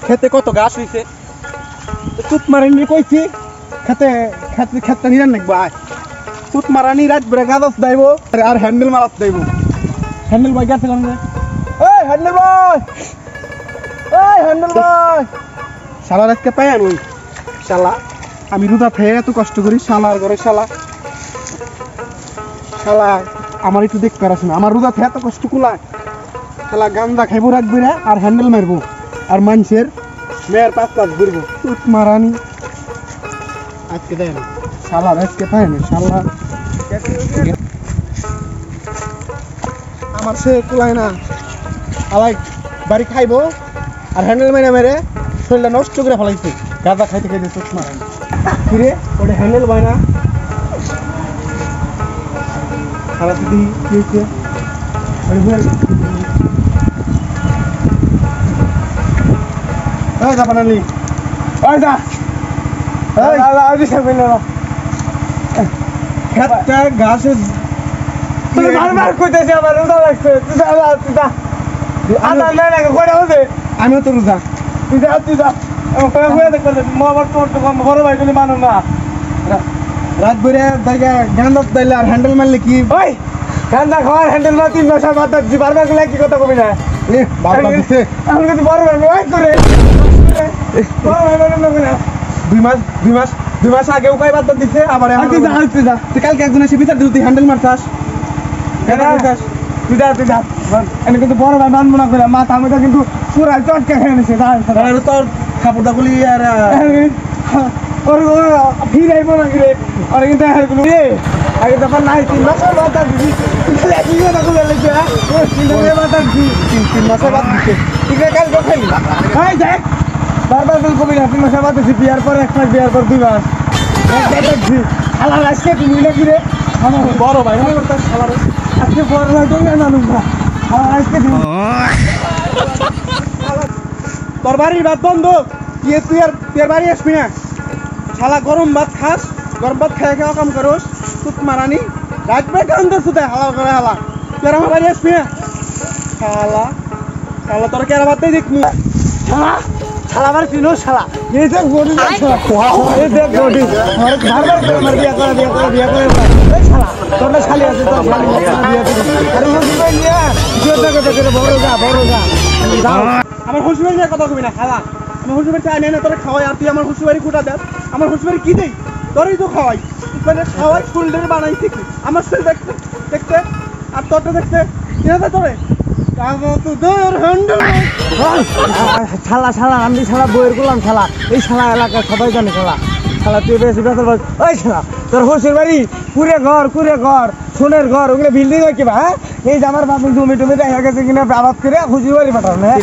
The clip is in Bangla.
খেতে কত গাছ হইছে তুত মারানি কইছি খেতে খেতে খেতে নিরান নাকবো আয় তুত মারানি রাত বেড়ে গাছ দাইব আর হ্যান্ডেল মারাত দাইব হ্যান্ডেল ভাই গেছে কেন এই হ্যান্ডেল ভাই শালা আজকে পাই আমি শালা আমি রোদা খেয়ে এত কষ্ট করি শালার ঘরে শালা শালা আমার একটু দেখতে পারাস না আমার রোদা খেয়ে এত কষ্ট কুলায় শালা গান্দা খাইবো রাখবি না আর হ্যান্ডেল মারবো আর মানুষের মেয়ের পাঁচ ঘুরবো তুত মারানি আজকে দেয় না শালা আজকে পাই না শালা আমার সে কুলায় না আলাই বাড়ি খাইবো আর হ্যান্ডেল মেরে মেরে শরীরটা নষ্ট করে ফেলাইছে গাঁদা খাইতে খাইতে তুত মারানি ফিরে ওটা হ্যান্ডেল পায় না সারা দিদি কি হয়েছে যা বানালি যা খেতটা গাছে আমিও তো রোজা তুই যা বড় ভাই তুমি মানো না রাত ভরে গান্দাত দাইলে আর হ্যান্ডেল মারলে কি ওই গান্দা খাওয়ার হ্যান্ডেল মার 3 মাস বাদ দিছি বারবার গুলা কি কথা কবি না বারবার দিছে আমি কিন্তু বারবার ওই করে দুই মাস আগে উপায় বাদ দিছে আবার তুই কালকে একজন এসে বিচার দিতে হ্যান্ডেল মারছাস তুই যা আমি কিন্তু বড় ভাই মানবো না করে মাথা আমি কিন্তু পুরা চটকে খেয়ে নিছে তোর কাপড়টা গুলি আর ফিরাইবো না রে আর কিন্তু আগে তখন নাই 3 মাসের বাদ দিছি কি কথা বলে লাগছে 3 মাসের বাদ দিছি 3 মাসের বাদ দিছে ঠিক আছে কালকে খাই ভাই দেখ বারবার বল কবি না 3 মাসের বাদ দিছি বিয়ার পর এক মাস বিয়ার পর 2 মাস বাদ দিছি শালা আজকে তুমি নাকি রে আমার বড় ভাই মনে করতাস শালা আজকে বড় ভাই তো না নানু না আজকে তোর বাড়ির ভাত বন্ধ তুই আর বাড়ি আসবি না শালা গরম ভাত খাস গরম ভাত খেয়ে খেয়ে কাম করোস তুত মারানি রাখবে কারণ তো সুতে হালা করে হালা তুই আর আমার বাড়ি আসবি না শালা শালা তোর কেরা ভাত দেখ শালা শালা আমার চিনো শালা এই দেখ বডি এই দেখ বডি বারবার করে মার বিয়া করে এই শালা তোর না শালি আছে তোর শালি বিয়া করে আরে মুখি ভাই নিয়া জোরটা কথা করে বড় যা আমার হুশবাড়ি নিয়ে কথা কবি না শালা আমার হুশবাড়ি চাই না তোরে খাওয়াই আর তুই আমার হুশবাড়ি কুটা দেখ আমার হুশবাড়ি কি দেই তোরই তো খাওয়াই মানে খাওয়াই শোল্ডার বানাইছি কি আমার শরীর দেখতে আর তোরটা দেখতে কি হবে তোরে শালা আমি শালা বইয়ের করলাম শালা এই শালা এলাকায় সবাই জানে শালা তুই বেশি বেতন ওই শালা তোর শ্বশুর বাড়ি কুড়ে ঘর সোনের ঘর ওগুলো বিল্ডিং হয় কিবা হ্যাঁ এই যে আমার বাবু জমি টমি দেখা গেছে কিনা আবাদ করে শ্বশুর বাড়ি পাঠানো হ্যাঁ